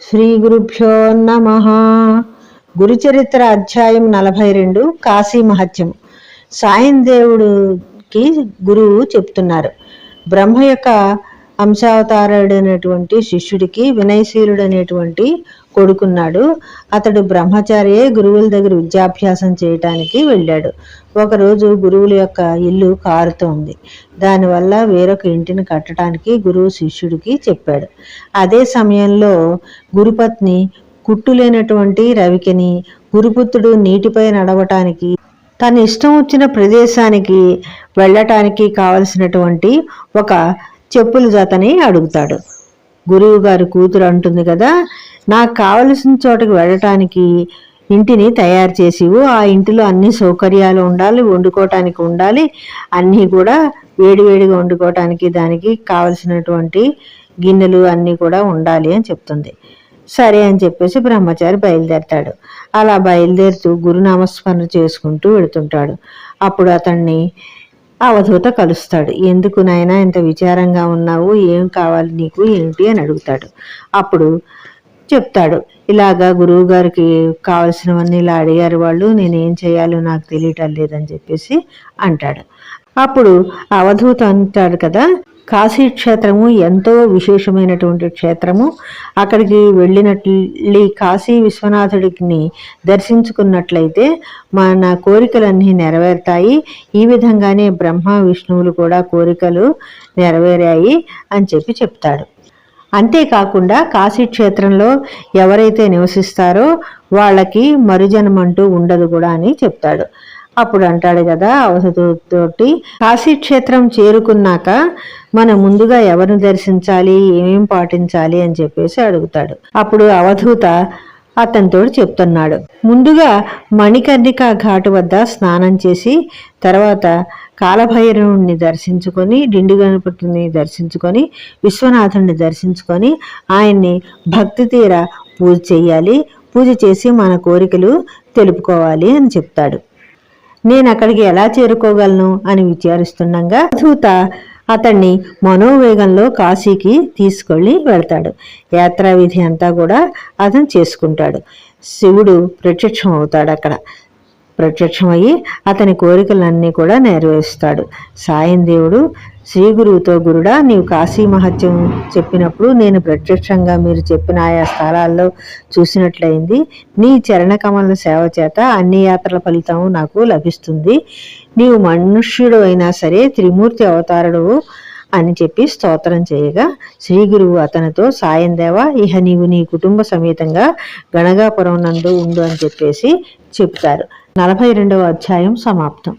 శ్రీ గురుభ్యో నమః. గురుచరిత్ర అధ్యాయం 42. కాశీ మహత్యం. సాయం దేవుడికి గురువు చెప్తున్నారు. బ్రహ్మ యొక్క అంశావతారుడైనటువంటి శిష్యుడికి వినయశీలుడనేటువంటి కొడుకున్నాడు. అతడు బ్రహ్మచారియే గురువుల దగ్గర విద్యాభ్యాసం చేయటానికి వెళ్ళాడు. ఒకరోజు గురువుల యొక్క ఇల్లు కారుతోంది. దానివల్ల వేరొక ఇంటిని కట్టడానికి గురువు శిష్యుడికి చెప్పాడు. అదే సమయంలో గురుపత్ని కుట్టులేనటువంటి రవికిని గురుపుత్రుడు నీటిపై నడవటానికి తన ఇష్టం వచ్చిన ప్రదేశానికి వెళ్ళటానికి కావలసినటువంటి ఒక చెప్పుల జతని అడుగుతాడు. గురువు గారి కూతురు అంటుంది కదా, నాకు కావలసిన చోటకి వెళ్ళటానికి ఇంటిని తయారు చేసివు, ఆ ఇంటిలో అన్ని సౌకర్యాలు ఉండాలి, వండుకోవటానికి ఉండాలి, అన్నీ కూడా వేడివేడిగా వండుకోవటానికి దానికి కావలసినటువంటి గిన్నెలు అన్నీ కూడా ఉండాలి అని చెప్తుంది. సరే అని చెప్పేసి బ్రహ్మచారి బయలుదేరతాడు. అలా బయలుదేరుతూ గురునామస్మరణ చేసుకుంటూ వెళుతుంటాడు. అప్పుడు అతన్ని అవధూత కలుస్తాడు. ఎందుకు నాయనా ఇంత విచారంగా ఉన్నావు, ఏం కావాలి నీకు, ఏంటి అని అడుగుతాడు. అప్పుడు చెప్తాడు, ఇలాగా గురువు గారికి కావలసినవన్నీ ఇలా అడిగారు వాళ్ళు, నేనేం చేయాలో నాకు తెలియటం లేదని చెప్పేసి అంటాడు. అప్పుడు అవధూత అంటాడు కదా, కాశీ క్షేత్రము ఎంతో విశేషమైనటువంటి క్షేత్రము. అక్కడికి వెళ్ళినట్లు కాశీ విశ్వనాథుడిని దర్శించుకున్నట్లయితే మన కోరికలన్నీ నెరవేరుతాయి. ఈ విధంగానే బ్రహ్మ విష్ణువులు కూడా కోరికలు నెరవేరాయి అని చెప్తాడు. అంతేకాకుండా కాశీ క్షేత్రంలో ఎవరైతే నివసిస్తారో వాళ్ళకి మరుజన్మంటూ ఉండదు కూడా అని చెప్తాడు. అప్పుడు అంటాడు కదా అవధూతతోటి, కాశీ క్షేత్రం చేరుకున్నాక మనం ముందుగా ఎవరిని దర్శించాలి, ఏమేం పాటించాలి అని చెప్పేసి అడుగుతాడు. అప్పుడు అవధూత అతనితో చెప్తున్నాడు, ముందుగా మణికర్ణిక ఘాటు వద్ద స్నానం చేసి తర్వాత కాలభైరవుణ్ణి దర్శించుకొని, డిండి గణపతిని దర్శించుకొని, విశ్వనాథుణ్ణి దర్శించుకొని ఆయన్ని భక్తి తీర పూజ చేయాలి. పూజ చేసి మన కోరికలు తెలుపుకోవాలి అని చెప్తాడు. నేను అక్కడికి ఎలా చేరుకోగలను అని విచారిస్తుండగా అవధూత అతన్ని మనోవేగంలో కాశీకి తీసుకెళ్ళి వెళ్తాడు. యాత్రా విధి అంతా కూడా అతను చేసుకుంటాడు. శివుడు ప్రత్యక్షం అవుతాడు. అక్కడ ప్రత్యక్షమయ్యి అతని కోరికలన్నీ కూడా నెరవేరుస్తాడు. సాయం దేవుడు శ్రీ గురువుతో, గురుడా నీవు కాశీ మహత్యం చెప్పినప్పుడు నేను ప్రత్యక్షంగా మీరు చెప్పిన ఆయా స్థలాల్లో చూసినట్లయింది. నీ చరణకమల సేవ చేత అన్ని యాత్రల ఫలితం నాకు లభిస్తుంది. నీవు మనుష్యుడు అయినా సరే త్రిమూర్తి అవతారుడు అని చెప్పి స్తోత్రం చేయగా శ్రీ గురువు అతనితో, సాయం దేవ ఇహ నీవు నీ కుటుంబ సమేతంగా గణగాపురం నందు ఉండు అని చెప్పేసి చెప్తారు. 42వ అధ్యాయం సమాప్తం.